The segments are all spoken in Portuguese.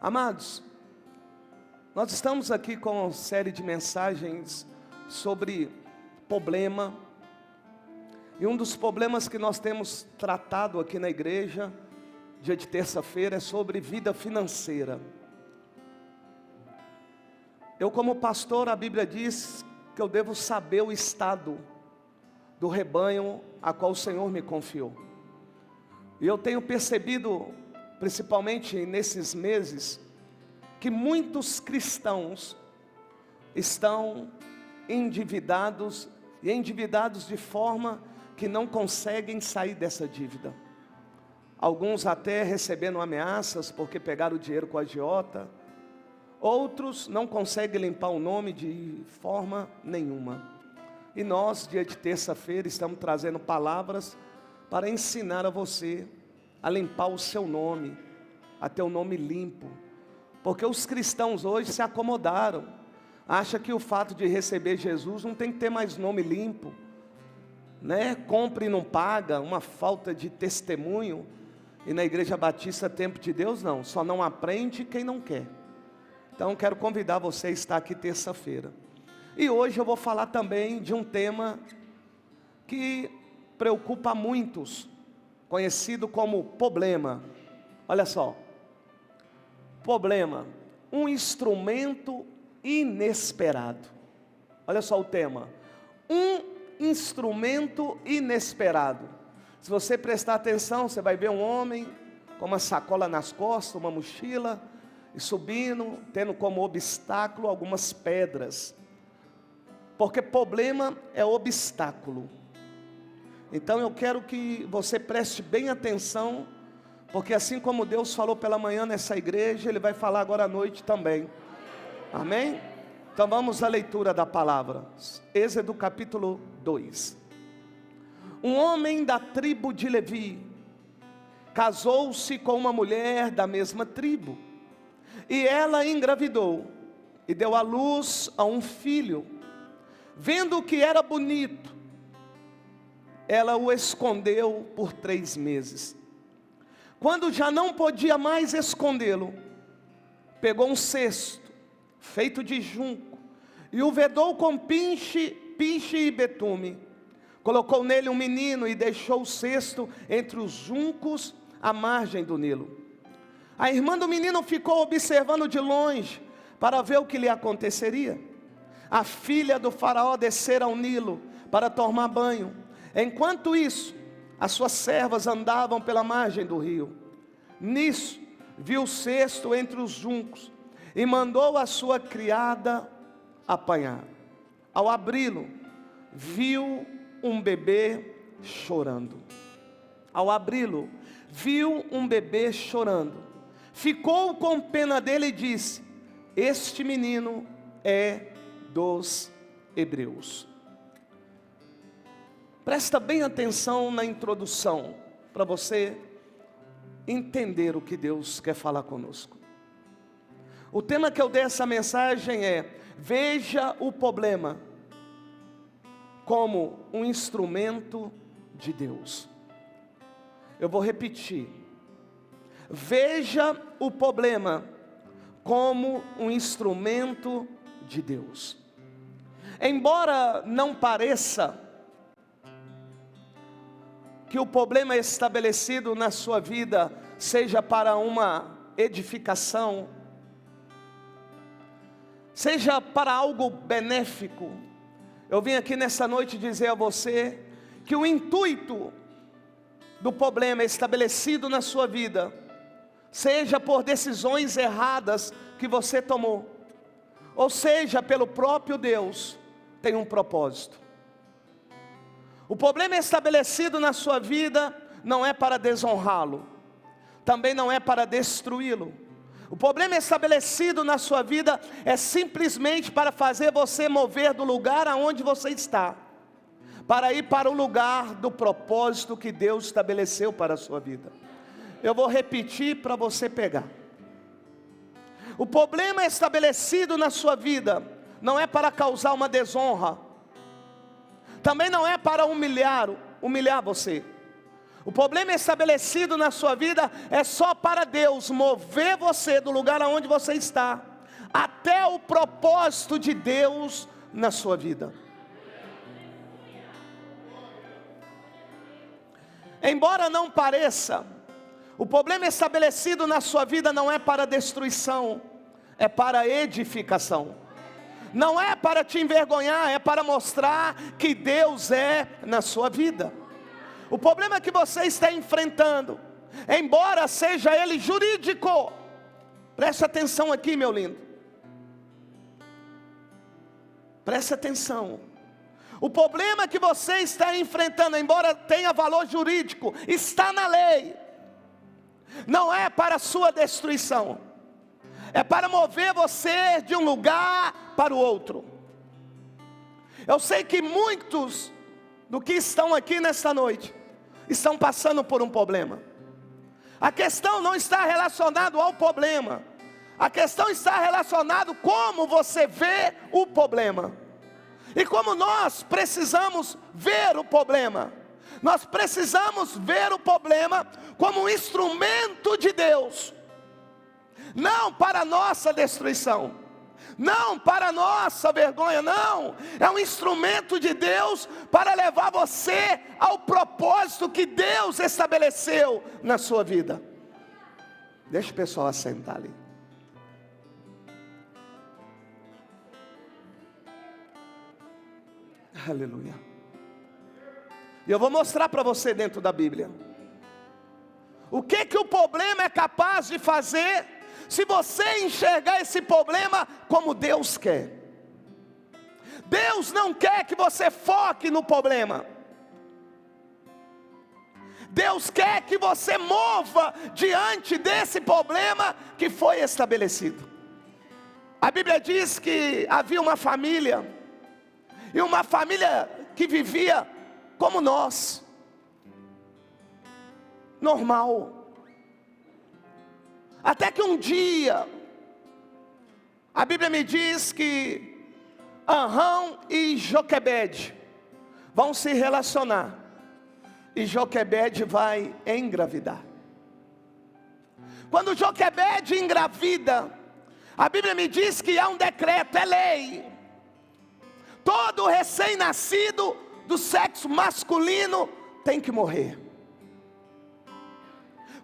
Amados, nós estamos aqui com uma série de mensagens sobre problema. E um dos problemas que nós temos tratado aqui na igreja, dia de terça-feira, é sobre vida financeira. Eu, como pastor, a Bíblia diz que eu devo saber o estado do rebanho a qual o Senhor me confiou. E eu tenho percebido, principalmente nesses meses, que muitos cristãos estão endividados, e endividados de forma que não conseguem sair dessa dívida. Alguns até recebendo ameaças porque pegaram o dinheiro com a agiota. Outros não conseguem limpar o nome de forma nenhuma. E nós, dia de terça-feira, estamos trazendo palavras para ensinar a você a limpar o seu nome, a ter o nome limpo. Porque os cristãos hoje se acomodaram. Acham que o fato de receber Jesus não tem que ter mais nome limpo, né? Compra e não paga, uma falta de testemunho. E na Igreja Batista Tempo de Deus não, só não aprende quem não quer. Então quero convidar você a estar aqui terça-feira. E hoje eu vou falar também de um tema que preocupa muitos, conhecido como problema. Olha só, problema, um instrumento inesperado. Olha só o tema, um instrumento inesperado. Se você prestar atenção, você vai ver um homem com uma sacola nas costas, uma mochila, e subindo, tendo como obstáculo algumas pedras. Porque problema é obstáculo. Então eu quero que você preste bem atenção, porque assim como Deus falou pela manhã nessa igreja, Ele vai falar agora à noite também. Amém? Então vamos à leitura da palavra. Êxodo capítulo 2. Um homem da tribo de Levi casou-se com uma mulher da mesma tribo, e ela engravidou e deu à luz a um filho. Vendo que era bonito, ela o escondeu por 3 meses. Quando já não podia mais escondê-lo, pegou um cesto feito de junco e o vedou com pinche e betume. Colocou nele um menino e deixou o cesto entre os juncos à margem do Nilo. A irmã do menino ficou observando de longe para ver o que lhe aconteceria. A filha do faraó descera ao Nilo para tomar banho. Enquanto isso, as suas servas andavam pela margem do rio. Nisso, viu o cesto entre os juncos e mandou a sua criada apanhar. Ao abri-lo, viu um bebê chorando. Ao abri-lo, viu um bebê chorando. Ficou com pena dele e disse: este menino é dos hebreus. Presta bem atenção na introdução, para você entender o que Deus quer falar conosco. O tema que eu dei essa mensagem é: veja o problema como um instrumento de Deus. Eu vou repetir. Veja o problema como um instrumento de Deus. Embora não pareça que o problema estabelecido na sua vida seja para uma edificação, seja para algo benéfico, eu vim aqui nessa noite dizer a você que o intuito do problema estabelecido na sua vida, seja por decisões erradas que você tomou, ou seja pelo próprio Deus, tem um propósito. O problema estabelecido na sua vida não é para desonrá-lo, também não é para destruí-lo. O problema estabelecido na sua vida é simplesmente para fazer você mover do lugar aonde você está, para ir para o lugar do propósito que Deus estabeleceu para a sua vida. Eu vou repetir para você pegar. O problema estabelecido na sua vida não é para causar uma desonra, também não é para humilhar você. O problema estabelecido na sua vida é só para Deus mover você do lugar aonde você está, até o propósito de Deus na sua vida. Embora não pareça, o problema estabelecido na sua vida não é para destruição, é para edificação. Não é para te envergonhar, é para mostrar que Deus é na sua vida. O problema que você está enfrentando, embora seja ele jurídico, preste atenção aqui, meu lindo. Preste atenção. O problema que você está enfrentando, embora tenha valor jurídico, está na lei. Não é para a sua destruição, é para mover você de um lugar para o outro. Eu sei que muitos do que estão aqui nesta noite estão passando por um problema. A questão não está relacionada ao problema, a questão está relacionada como você vê o problema. E como nós precisamos ver o problema, nós precisamos ver o problema como um instrumento de Deus, não para a nossa destruição, não para a nossa vergonha, não. É um instrumento de Deus para levar você ao propósito que Deus estabeleceu na sua vida. Deixa o pessoal assentar ali. Aleluia. E eu vou mostrar para você dentro da Bíblia o que o problema é capaz de fazer, se você enxergar esse problema como Deus quer. Deus não quer que você foque no problema. Deus quer que você mova diante desse problema que foi estabelecido. A Bíblia diz que havia uma família, e uma família que vivia como nós, normal. Até que um dia, a Bíblia me diz que Arão e Joquebede vão se relacionar, e Joquebede vai engravidar. Quando Joquebede engravida, a Bíblia me diz que há um decreto, é lei. Todo recém-nascido do sexo masculino tem que morrer.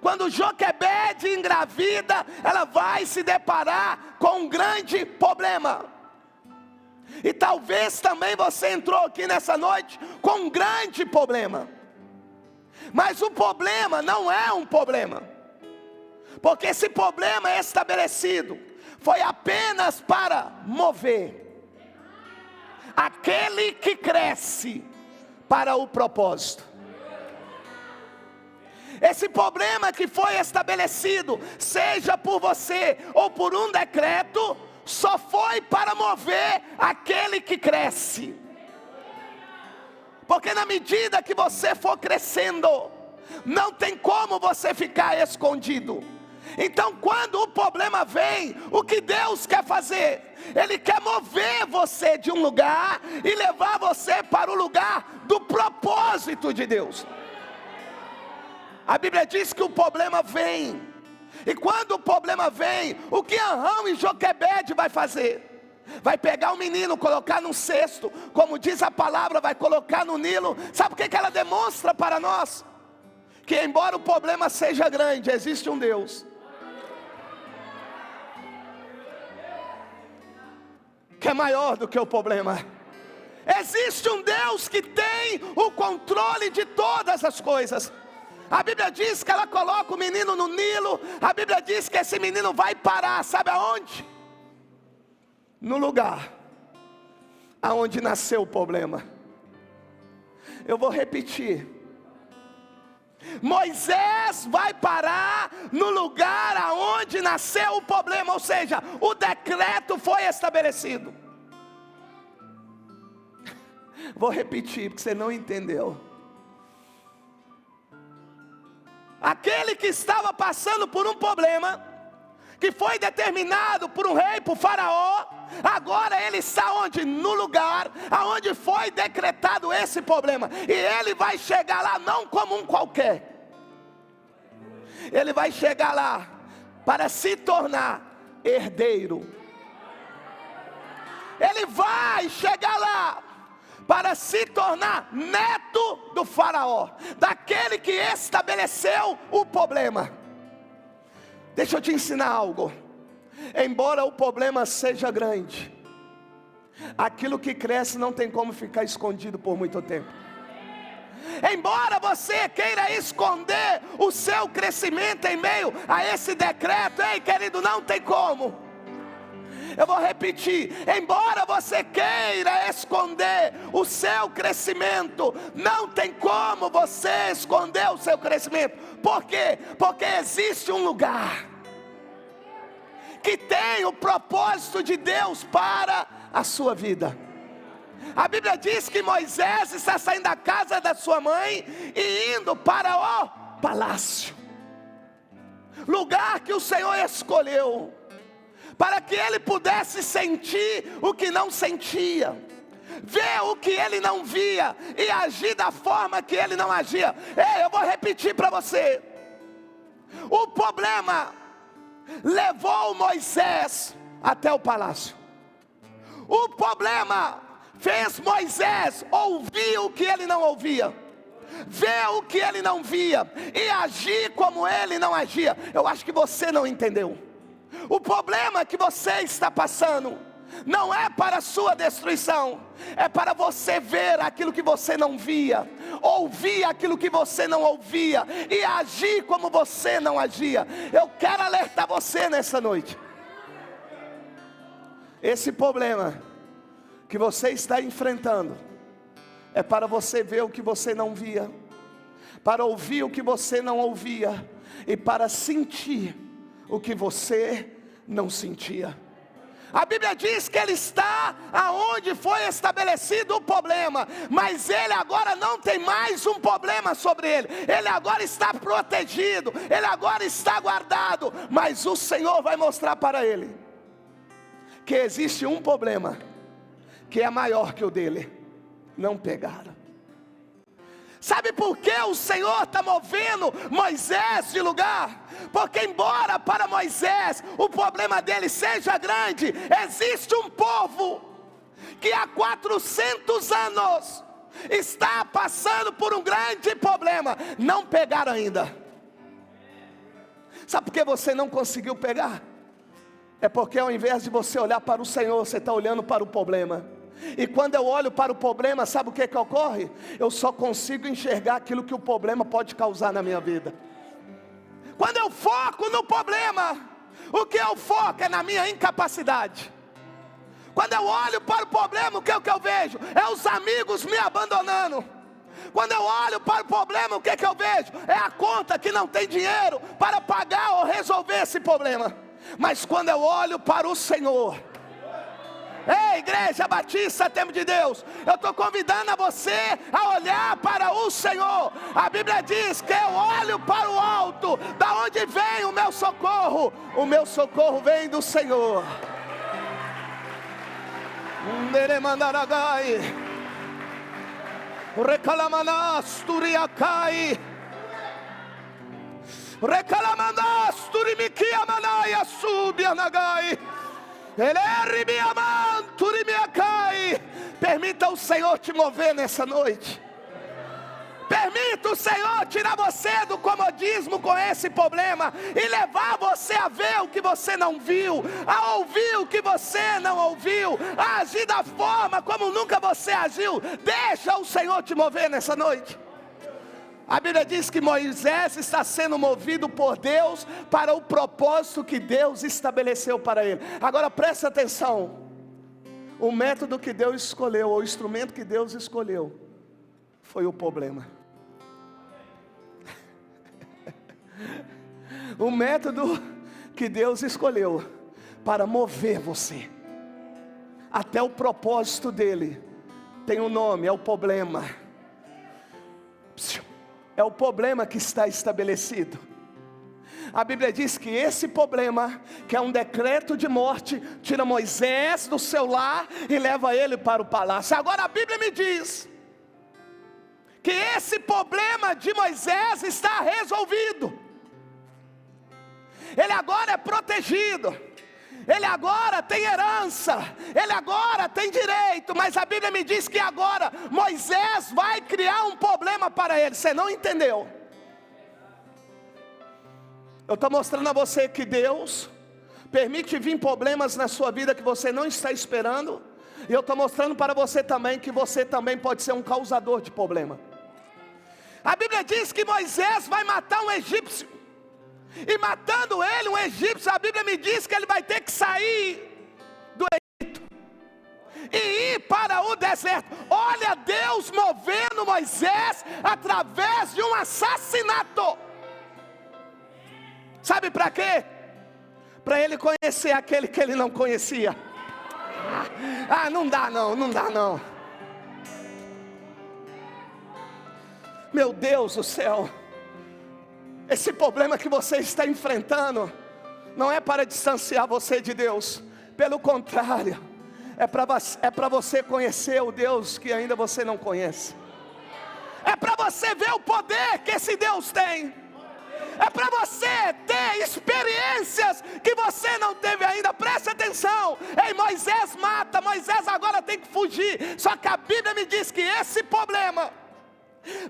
Quando Joquebede engravida, ela vai se deparar com um grande problema. E talvez também você entrou aqui nessa noite com um grande problema. Mas o problema não é um problema, porque esse problema é estabelecido, foi apenas para mover aquele que cresce para o propósito. Esse problema que foi estabelecido, seja por você ou por um decreto, só foi para mover aquele que cresce. Porque na medida que você for crescendo, não tem como você ficar escondido. Então quando o problema vem, o que Deus quer fazer? Ele quer mover você de um lugar e levar você para o lugar do propósito de Deus. A Bíblia diz que o problema vem, e quando o problema vem, o que Arão e Joquebede vai fazer? Vai pegar o menino, colocar num cesto, como diz a palavra, vai colocar no Nilo. Sabe o que ela demonstra para nós? Que embora o problema seja grande, existe um Deus que é maior do que o problema. Existe um Deus que tem o controle de todas as coisas. A Bíblia diz que ela coloca o menino no Nilo. A Bíblia diz que esse menino vai parar, sabe aonde? No lugar aonde nasceu o problema. Eu vou repetir. Moisés vai parar no lugar aonde nasceu o problema, ou seja, o decreto foi estabelecido. Vou repetir porque você não entendeu. Aquele que estava passando por um problema, que foi determinado por um rei, por Faraó, agora ele está onde? No lugar aonde foi decretado esse problema. E ele vai chegar lá não como um qualquer, ele vai chegar lá para se tornar herdeiro. Ele vai chegar lá para se tornar neto do faraó, daquele que estabeleceu o problema. Deixa eu te ensinar algo. Embora o problema seja grande, aquilo que cresce não tem como ficar escondido por muito tempo. Embora você queira esconder o seu crescimento em meio a esse decreto, ei querido, não tem como. Eu vou repetir, embora você queira esconder o seu crescimento, não tem como você esconder o seu crescimento. Por quê? Porque existe um lugar que tem o propósito de Deus para a sua vida. A Bíblia diz que Moisés está saindo da casa da sua mãe e indo para o palácio, lugar que o Senhor escolheu, para que ele pudesse sentir o que não sentia, ver o que ele não via e agir da forma que ele não agia. Ei, eu vou repetir para você. O problema levou Moisés até o palácio. O problema fez Moisés ouvir o que ele não ouvia, ver o que ele não via e agir como ele não agia. Eu acho que você não entendeu. O problema que você está passando não é para a sua destruição, é para você ver aquilo que você não via, ouvir aquilo que você não ouvia e agir como você não agia. Eu quero alertar você nessa noite. Esse problema que você está enfrentando é para você ver o que você não via, para ouvir o que você não ouvia e para sentir o que você não sentia. A Bíblia diz que ele está aonde foi estabelecido o problema, mas ele agora não tem mais um problema sobre ele. Ele agora está protegido, ele agora está guardado, mas o Senhor vai mostrar para ele que existe um problema que é maior que o dele. Não pegaram. Sabe por que o Senhor está movendo Moisés de lugar? Porque embora para Moisés o problema dele seja grande, existe um povo que há 400 anos está passando por um grande problema. Não pegaram ainda. Sabe por que você não conseguiu pegar? É porque ao invés de você olhar para o Senhor, você está olhando para o problema. E quando eu olho para o problema, sabe o que ocorre? Eu só consigo enxergar aquilo que o problema pode causar na minha vida. Quando eu foco no problema, o que eu foco é na minha incapacidade. Quando eu olho para o problema, o que eu vejo? É os amigos me abandonando. Quando eu olho para o problema, o que eu vejo? É a conta que não tem dinheiro para pagar ou resolver esse problema. Mas quando eu olho para o Senhor, ei, Igreja Batista Templo de Deus, eu estou convidando a você a olhar para o Senhor. A Bíblia diz que eu olho para o alto, da onde vem o meu socorro? O meu socorro vem do Senhor. Recalamanasturiacai, recalamanasturiamikiamanaia subianagai. Permita o Senhor te mover nessa noite. Permita o Senhor tirar você do comodismo com esse problema e levar você a ver o que você não viu, a ouvir o que você não ouviu, a agir da forma como nunca você agiu. Deixa o Senhor te mover nessa noite. A Bíblia diz que Moisés está sendo movido por Deus para o propósito que Deus estabeleceu para ele. Agora presta atenção. O método que Deus escolheu, ou o instrumento que Deus escolheu, foi o problema. O método que Deus escolheu para mover você até o propósito dele tem um nome, é o problema. É o problema que está estabelecido. A Bíblia diz que esse problema, que é um decreto de morte, tira Moisés do seu lar e leva ele para o palácio. Agora a Bíblia me diz que esse problema de Moisés está resolvido. ele agora é protegido, ele agora tem herança, ele agora tem direito. Mas a Bíblia me diz que agora Moisés vai criar um problema para ele. Você não entendeu? Eu estou mostrando a você que Deus permite vir problemas na sua vida que você não está esperando. E eu estou mostrando para você também que você também pode ser um causador de problema. A Bíblia diz que Moisés vai matar um egípcio. E matando ele, um egípcio, a Bíblia me diz que ele vai ter que sair do Egito e ir para o deserto. Olha Deus movendo Moisés através de um assassinato. Sabe para quê? Para ele conhecer aquele que ele não conhecia. Não dá não. Meu Deus do céu. Esse problema que você está enfrentando não é para distanciar você de Deus. Pelo contrário, é para você conhecer o Deus que ainda você não conhece. É para você ver o poder que esse Deus tem. É para você ter experiências que você não teve ainda. Preste atenção. Moisés mata, Moisés agora tem que fugir. Só que a Bíblia me diz que esse problema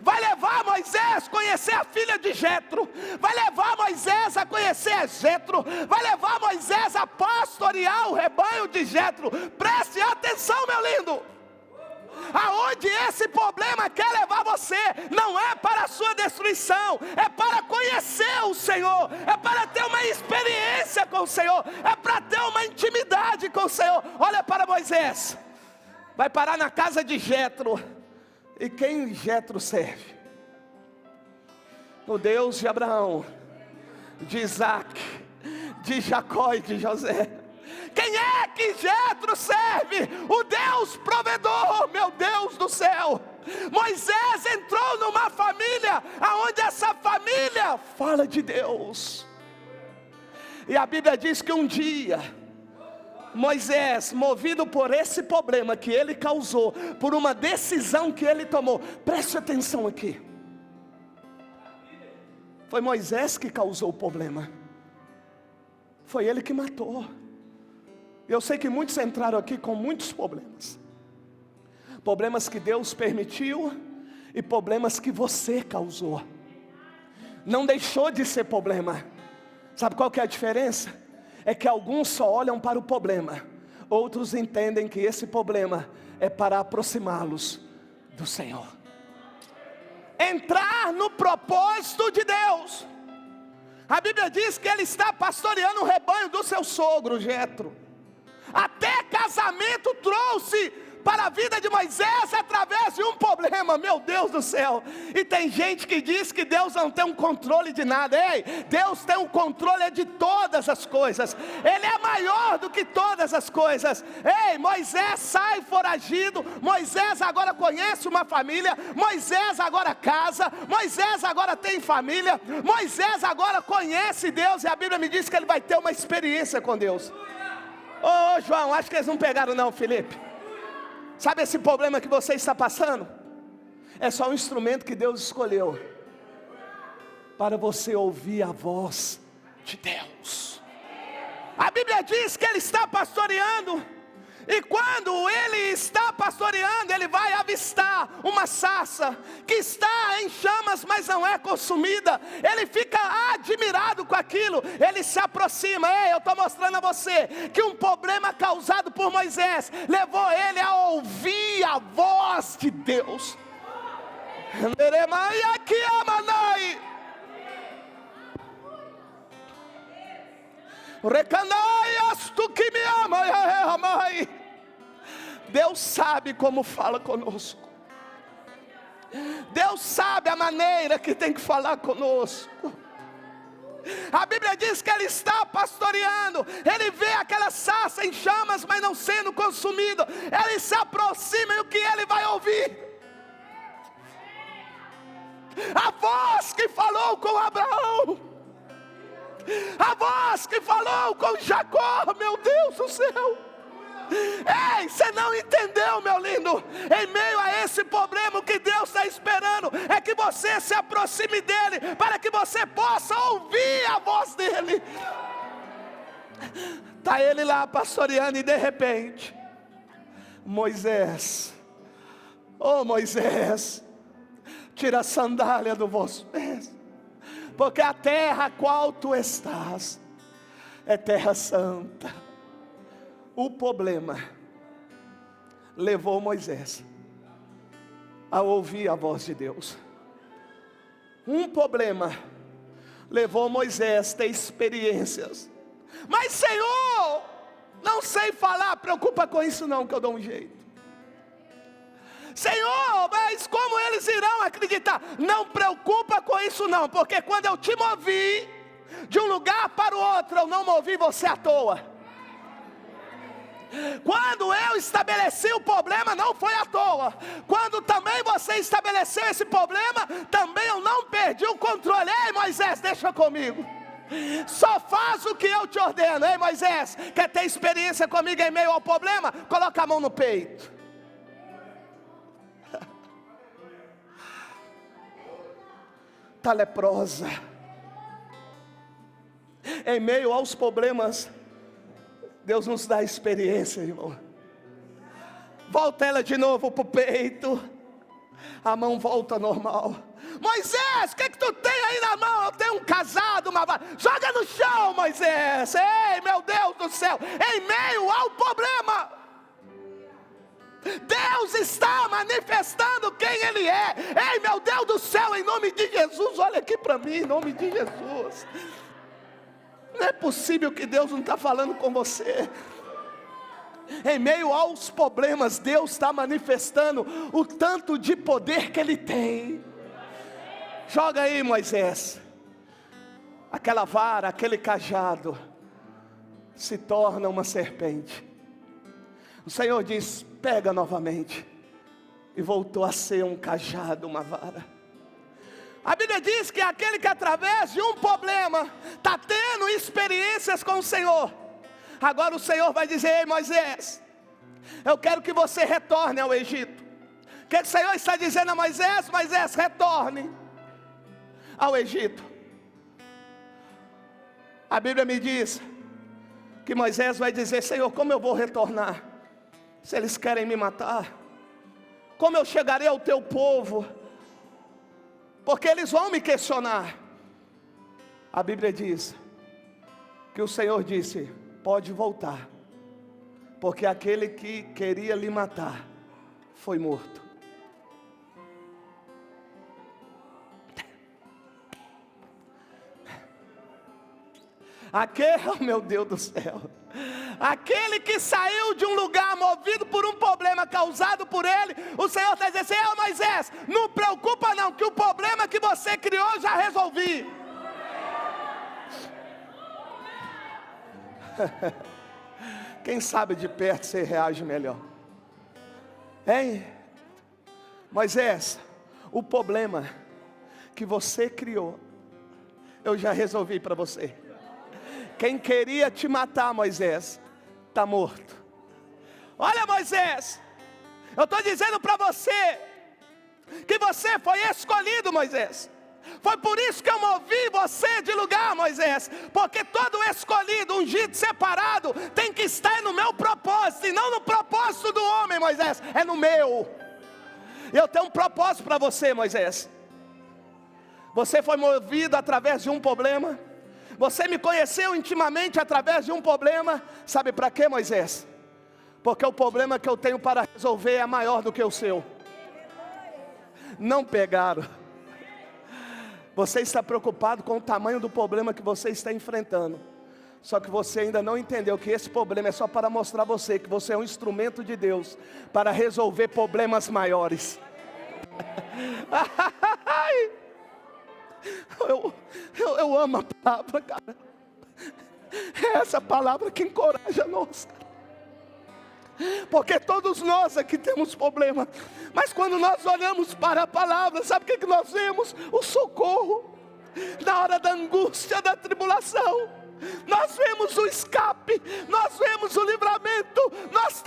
vai levar Moisés a conhecer a filha de Jetro, vai levar Moisés a conhecer Jetro, vai levar Moisés a pastorear o rebanho de Jetro. Preste atenção, meu lindo. Aonde esse problema quer levar você, não é para a sua destruição, é para conhecer o Senhor, é para ter uma experiência com o Senhor, é para ter uma intimidade com o Senhor. Olha para Moisés, vai parar na casa de Jetro. E quem Jetro serve? O Deus de Abraão, de Isaac, de Jacó e de José. Quem é que Jetro serve? O Deus provedor, meu Deus do céu. Moisés entrou numa família, aonde essa família fala de Deus. E a Bíblia diz que um dia Moisés, movido por esse problema que ele causou, por uma decisão que ele tomou, preste atenção aqui, foi Moisés que causou o problema, foi ele que matou. Eu sei que muitos entraram aqui com muitos problemas, problemas que Deus permitiu e problemas que você causou. Não deixou de ser problema. Sabe qual que é a diferença? É que alguns só olham para o problema, outros entendem que esse problema é para aproximá-los do Senhor. Entrar no propósito de Deus. A Bíblia diz que ele está pastoreando o rebanho do seu sogro Jetro. Até casamento trouxe para a vida de Moisés através de um problema, meu Deus do céu. E tem gente que diz que Deus não tem um controle de nada. Deus tem um controle de todas as coisas, Ele é maior do que todas as coisas. Moisés sai foragido, Moisés agora conhece uma família, Moisés agora casa, Moisés agora tem família, Moisés agora conhece Deus. E a Bíblia me diz que ele vai ter uma experiência com Deus. João, acho que eles não pegaram não, Felipe. Sabe esse problema que você está passando? É só um instrumento que Deus escolheu para você ouvir a voz de Deus. A Bíblia diz que ele está pastoreando, e quando ele está pastoreando, ele vai avistar uma sarça que está em chamas, mas não é consumida. Ele fica admirado com aquilo, ele se aproxima. Eu estou mostrando a você que um problema causado por Moisés levou ele a ouvir a voz de Deus. Deus sabe como fala conosco. Deus sabe a maneira que tem que falar conosco. A Bíblia diz que ele está pastoreando, ele vê aquela sarça em chamas, mas não sendo consumido. Ele se aproxima, e o que ele vai ouvir? A voz que falou com Abraão, a voz que falou com Jacó, meu Deus do céu. Ei, você não entendeu, meu lindo? Em meio a esse problema, o que Deus está esperando é que você se aproxime dele, para que você possa ouvir a voz dele. Está ele lá pastoreando e de repente, Moisés, oh Moisés, tira a sandália do vosso pés, porque a terra a qual tu estás é terra santa. O problema levou Moisés a ouvir a voz de Deus. Um problema levou Moisés a ter experiências. Mas Senhor, não sei falar, preocupa com isso não, que eu dou um jeito. Senhor, mas como eles irão acreditar? Não preocupa com isso não, porque quando eu te movi de um lugar para o outro, eu não movi você à toa. Quando eu estabeleci o problema, não foi à toa. Quando também você estabeleceu esse problema, também eu não perdi o controle. Ei Moisés, deixa comigo. Só faz o que eu te ordeno. Ei Moisés, quer ter experiência comigo em meio ao problema? Coloca a mão no peito. Está leprosa. Em meio aos problemas, Deus nos dá experiência, irmão. Volta ela de novo para o peito. A mão volta normal. Moisés, o que tu tem aí na mão? Eu tenho um cajado, uma vara. Joga no chão, Moisés. Ei, meu Deus do céu. Em meio ao problema, Deus está manifestando quem Ele é. Ei, meu Deus do céu, em nome de Jesus. Olha aqui para mim, em nome de Jesus. Não é possível que Deus não está falando com você. Em meio aos problemas, Deus está manifestando o tanto de poder que Ele tem. Joga aí, Moisés. Aquela vara, aquele cajado se torna uma serpente. O Senhor diz: pega novamente. E voltou a ser um cajado, uma vara. A Bíblia diz que aquele que através de um problema está tendo experiências com o Senhor. Agora o Senhor vai dizer: ei Moisés, eu quero que você retorne ao Egito. O que o Senhor está dizendo a Moisés? Moisés, retorne ao Egito. A Bíblia me diz que Moisés vai dizer: Senhor, como eu vou retornar? Se eles querem me matar, como eu chegarei ao teu povo? Porque eles vão me questionar. A Bíblia diz que o Senhor disse: pode voltar, porque aquele que queria lhe matar foi morto. Oh meu Deus do céu, aquele que saiu de um lugar movido por um problema causado por ele, o Senhor está dizendo assim: ei Moisés, não preocupa não, que o problema que você criou já resolvi. Quem sabe de perto você reage melhor. Hein? Moisés, o problema que você criou, eu já resolvi para você. Quem queria te matar, Moisés, está morto. Olha Moisés, eu estou dizendo para você que você foi escolhido, Moisés. Foi por isso que eu movi você de lugar, Moisés. Porque todo escolhido, ungido, separado, tem que estar no meu propósito, e não no propósito do homem, Moisés, é no meu. Eu tenho um propósito para você, Moisés. Você foi movido através de um problema. Você me conheceu intimamente através de um problema. Sabe para quê, Moisés? Porque o problema que eu tenho para resolver é maior do que o seu. Não pegaram. Você está preocupado com o tamanho do problema que você está enfrentando. Só que você ainda não entendeu que esse problema é só para mostrar a você que você é um instrumento de Deus para resolver problemas maiores. Eu amo a palavra, cara. É essa palavra que encoraja nós, cara. Porque todos nós aqui temos problema. Mas quando nós olhamos para a palavra, sabe o que nós vemos? O socorro. Na hora da angústia, da tribulação, nós vemos o escape, nós vemos o livramento, nós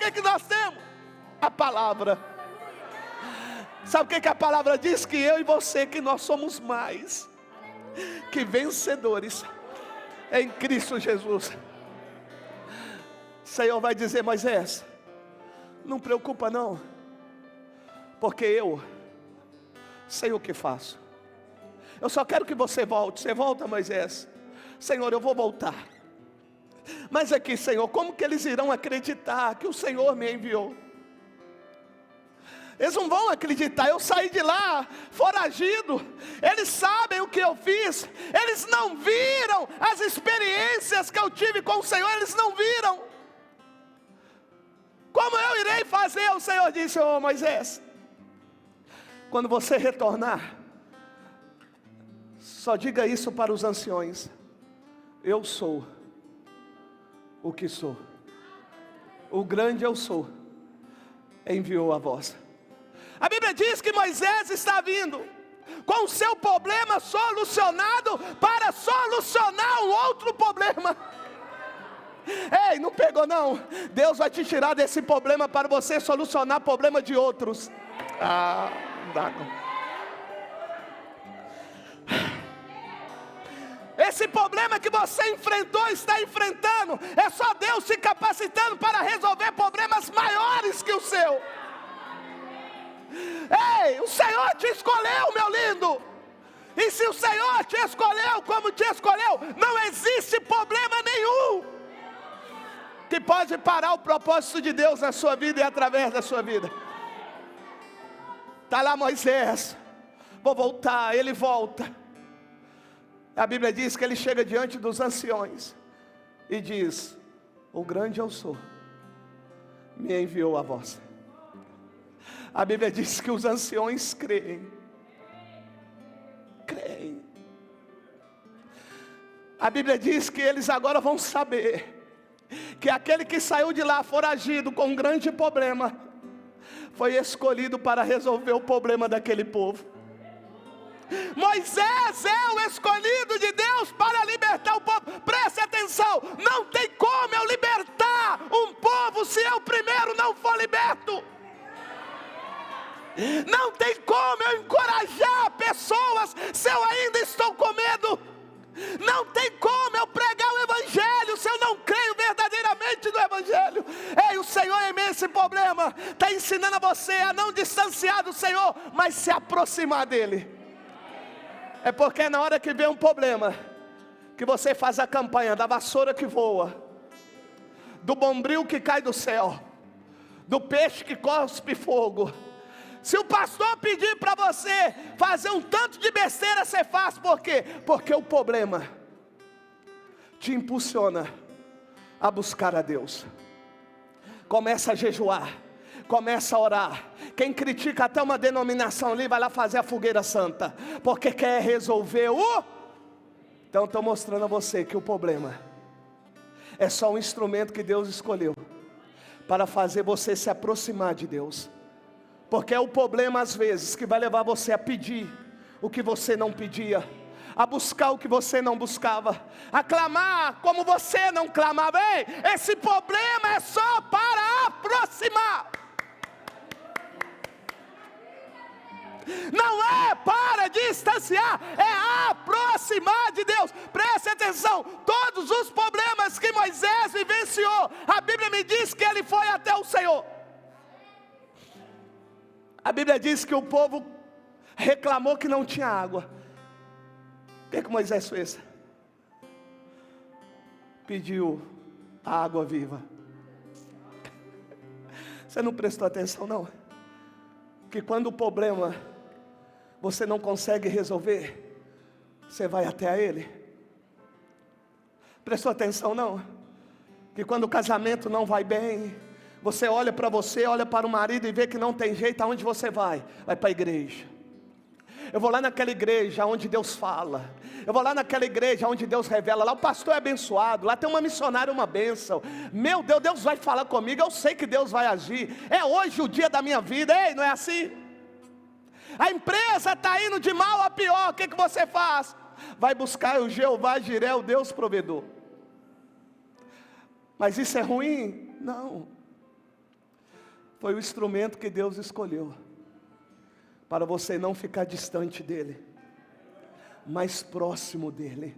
que nós temos? A palavra. Sabe o que a palavra diz? Que eu e você, que nós somos mais que vencedores em Cristo Jesus. O Senhor vai dizer: Moisés, não preocupa não, porque eu sei o que faço. Eu só quero que você volte. Você volta, Moisés? Senhor, eu vou voltar. Mas aqui, Senhor, como que eles irão acreditar que o Senhor me enviou? Eles não vão acreditar. Eu saí de lá foragido. Eles sabem o que eu fiz. Eles não viram as experiências que eu tive com o Senhor. Eles não viram. Como eu irei fazer? O Senhor disse: ô Moisés, quando você retornar, só diga isso para os anciões: eu sou o que sou. O grande eu sou enviou a voz. A Bíblia diz que Moisés está vindo com o seu problema solucionado para solucionar um outro problema. Ei, não pegou não? Deus vai te tirar desse problema para você solucionar o problema de outros. Não dá não. Esse problema que você enfrentou, está enfrentando, é só Deus se capacitando para resolver problemas maiores que o seu. Ei, o Senhor te escolheu, meu lindo. E se o Senhor te escolheu como te escolheu, não existe problema nenhum que pode parar o propósito de Deus na sua vida e através da sua vida. Está lá Moisés, vou voltar. Ele volta. A Bíblia diz que ele chega diante dos anciões e diz: o grande eu sou me enviou a voz. A Bíblia diz que os anciões creem. A Bíblia diz que eles agora vão saber que aquele que saiu de lá foragido com um grande problema foi escolhido para resolver o problema daquele povo. Moisés é o escolhido de Deus para libertar o povo. Preste atenção, não tem como eu libertar um povo se eu primeiro não for liberto. Não tem como eu encorajar pessoas se eu ainda estou com medo. Não tem como eu pregar o Evangelho se eu não creio verdadeiramente no Evangelho. Ei, o Senhor é esse problema, está ensinando a você a não distanciar do Senhor, mas se aproximar dEle. É porque na hora que vem um problema, que você faz a campanha da vassoura que voa, do bombril que cai do céu, do peixe que cospe fogo. Se o pastor pedir para você fazer um tanto de besteira, você faz. Por quê? Porque o problema te impulsiona a buscar a Deus. Começa a jejuar, começa a orar. Quem critica até uma denominação ali, vai lá fazer a fogueira santa, porque quer resolver o... Então estou mostrando a você que o problema é só um instrumento que Deus escolheu para fazer você se aproximar de Deus. Porque é o problema às vezes que vai levar você a pedir o que você não pedia, a buscar o que você não buscava, a clamar como você não clamava. Ei, esse problema é só para aproximar, não é para distanciar, é aproximar de Deus. Preste atenção, todos os problemas que Moisés vivenciou, a Bíblia me diz que ele foi até o Senhor. A Bíblia diz que o povo reclamou que não tinha água. O que Moisés fez? Pediu a água viva. Você não prestou atenção não? Que quando o problema você não consegue resolver, você vai até Ele. Prestou atenção não? Que quando o casamento não vai bem, você olha para você, olha para o marido e vê que não tem jeito, aonde você vai? Vai para a igreja. Eu vou lá naquela igreja onde Deus fala. Eu vou lá naquela igreja onde Deus revela. Lá o pastor é abençoado, lá tem uma missionária, uma bênção. Meu Deus, Deus vai falar comigo, eu sei que Deus vai agir. É hoje o dia da minha vida. Ei, não é assim? A empresa está indo de mal a pior, o que você faz? Vai buscar o Jeová Jiré, o Deus provedor. Mas isso é ruim? Não. Foi o instrumento que Deus escolheu para você não ficar distante dele, mais próximo dele.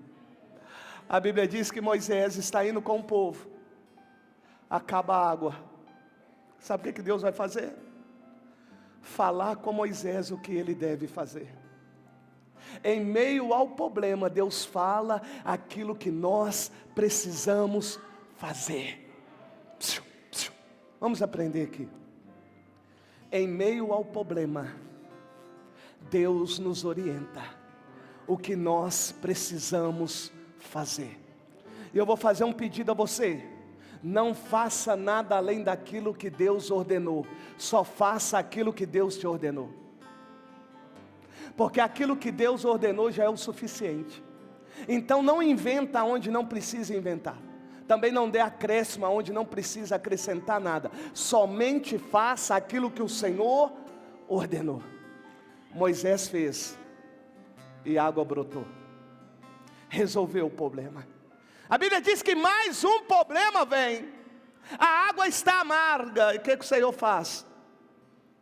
A Bíblia diz que Moisés está indo com o povo, acaba a água. Sabe o que Deus vai fazer? Falar com Moisés o que ele deve fazer. Em meio ao problema, Deus fala aquilo que nós precisamos fazer. Vamos aprender aqui. Em meio ao problema, Deus nos orienta o que nós precisamos fazer. E eu vou fazer um pedido a você: não faça nada além daquilo que Deus ordenou, só faça aquilo que Deus te ordenou, porque aquilo que Deus ordenou já é o suficiente. Então não inventa onde não precisa inventar, também não dê acréscimo onde não precisa acrescentar nada, somente faça aquilo que o Senhor ordenou. Moisés fez, e a água brotou, resolveu o problema. A Bíblia diz que mais um problema vem, a água está amarga, e o que o Senhor faz?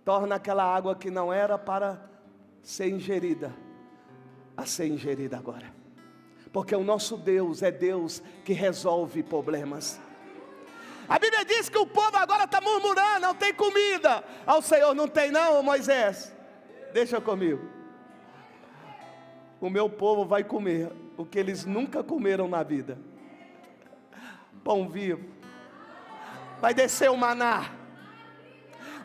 Torna aquela água que não era para ser ingerida, a ser ingerida agora, porque o nosso Deus é Deus que resolve problemas. A Bíblia diz que o povo agora está murmurando, não tem comida. Ao Senhor: não tem não, Moisés? Deixa comigo. O meu povo vai comer o que eles nunca comeram na vida: pão vivo. Vai descer o maná.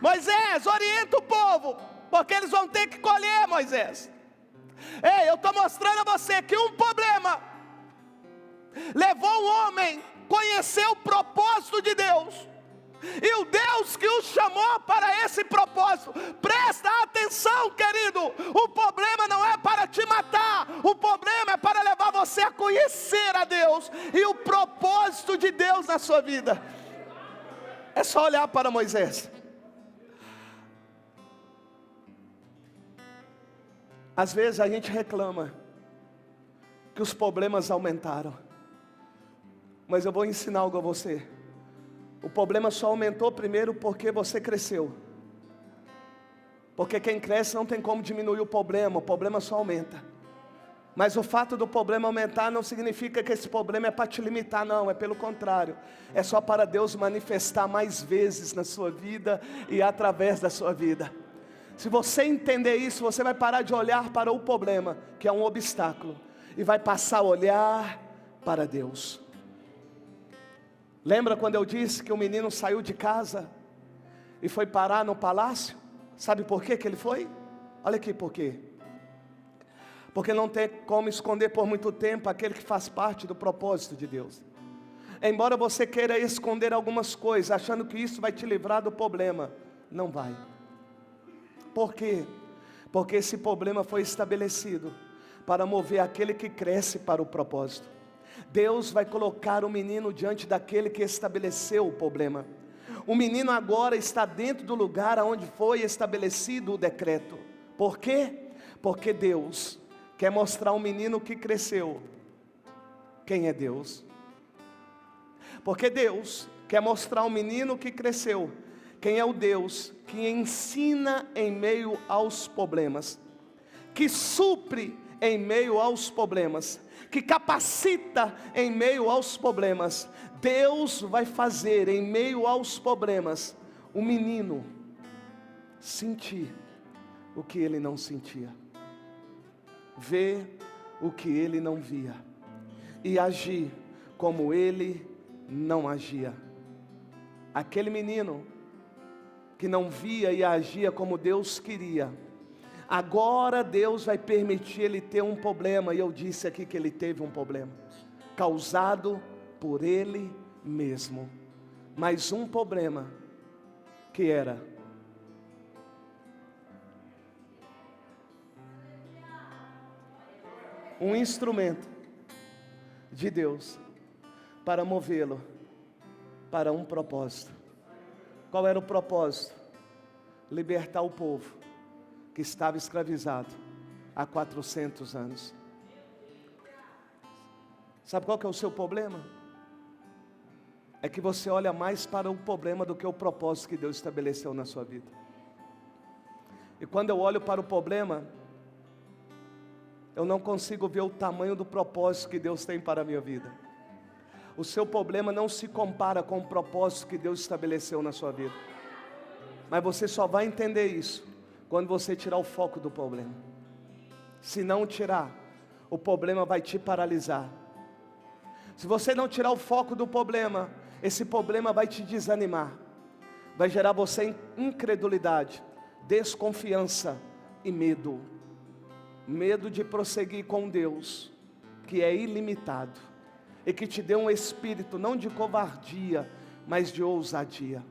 Moisés, orienta o povo, porque eles vão ter que colher, Moisés. Ei, eu estou mostrando a você que um problema levou um homem a conhecer o propósito de Deus, e o Deus que o chamou para esse propósito. Presta atenção, querido, o problema não é para te matar, o problema é para levar você a conhecer a Deus e o propósito de Deus na sua vida. É só olhar para Moisés. Às vezes a gente reclama que os problemas aumentaram, mas eu vou ensinar algo a você. O problema só aumentou primeiro porque você cresceu. Porque quem cresce não tem como diminuir o problema só aumenta. Mas o fato do problema aumentar não significa que esse problema é para te limitar, não, é pelo contrário. É só para Deus manifestar mais vezes na sua vida e através da sua vida. Se você entender isso, você vai parar de olhar para o problema, que é um obstáculo, e vai passar a olhar para Deus. Lembra quando eu disse que o menino saiu de casa e foi parar no palácio? Sabe por que ele foi? Olha aqui por quê. Porque não tem como esconder por muito tempo aquele que faz parte do propósito de Deus. Embora você queira esconder algumas coisas, achando que isso vai te livrar do problema, não vai. Por quê? Porque esse problema foi estabelecido para mover aquele que cresce para o propósito. Deus vai colocar o menino diante daquele que estabeleceu o problema. O menino agora está dentro do lugar onde foi estabelecido o decreto. Por quê? Porque Deus quer mostrar ao menino que cresceu quem é Deus. Porque Deus quer mostrar ao menino que cresceu quem é o Deus que ensina em meio aos problemas, que supre em meio aos problemas, que capacita em meio aos problemas. Deus vai fazer em meio aos problemas o menino sentir o que ele não sentia, ver o que ele não via e agir como ele não agia. Aquele menino que não via e agia como Deus queria, agora Deus vai permitir ele ter um problema. E eu disse aqui que ele teve um problema causado por ele mesmo. Mas um problema que era um instrumento de Deus para movê-lo para um propósito. Qual era o propósito? Libertar o povo que estava escravizado há 400 anos. Sabe qual que é o seu problema? é que você olha mais para o problema do que o propósito que Deus estabeleceu na sua vida. E quando eu olho para o problema, eu não consigo ver o tamanho do propósito que Deus tem para a minha vida. O seu problema não se compara com o propósito que Deus estabeleceu na sua vida. Mas você só vai entender isso quando você tirar o foco do problema. Se não tirar, o problema vai te paralisar. Se você não tirar o foco do problema, esse problema vai te desanimar. Vai gerar você incredulidade, desconfiança e medo. Medo de prosseguir com Deus, que é ilimitado, e que te deu um espírito não de covardia, mas de ousadia.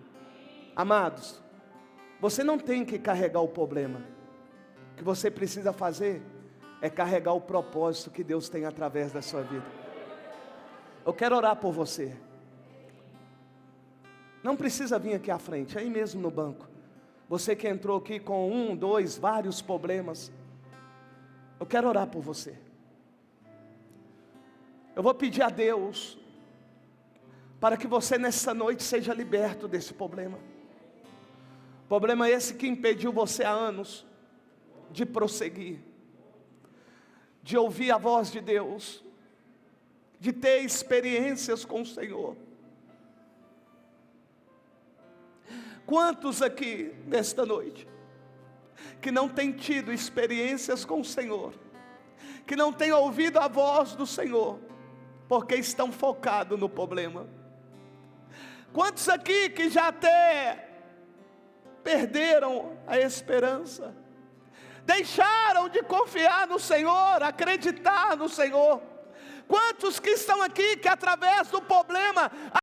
Amados, você não tem que carregar o problema. O que você precisa fazer é carregar o propósito que Deus tem através da sua vida. Eu quero orar por você. Não precisa vir aqui à frente, aí mesmo no banco. Você que entrou aqui com 1, 2, vários problemas, eu quero orar por você. Eu vou pedir a Deus para que você nessa noite seja liberto desse problema. Problema esse que impediu você há anos de prosseguir, de ouvir a voz de Deus, de ter experiências com o Senhor. Quantos aqui nesta noite que não têm tido experiências com o Senhor, que não têm ouvido a voz do Senhor, porque estão focados no problema? Quantos aqui que já até perderam a esperança, deixaram de confiar no Senhor, acreditar no Senhor? Quantos que estão aqui que através do problema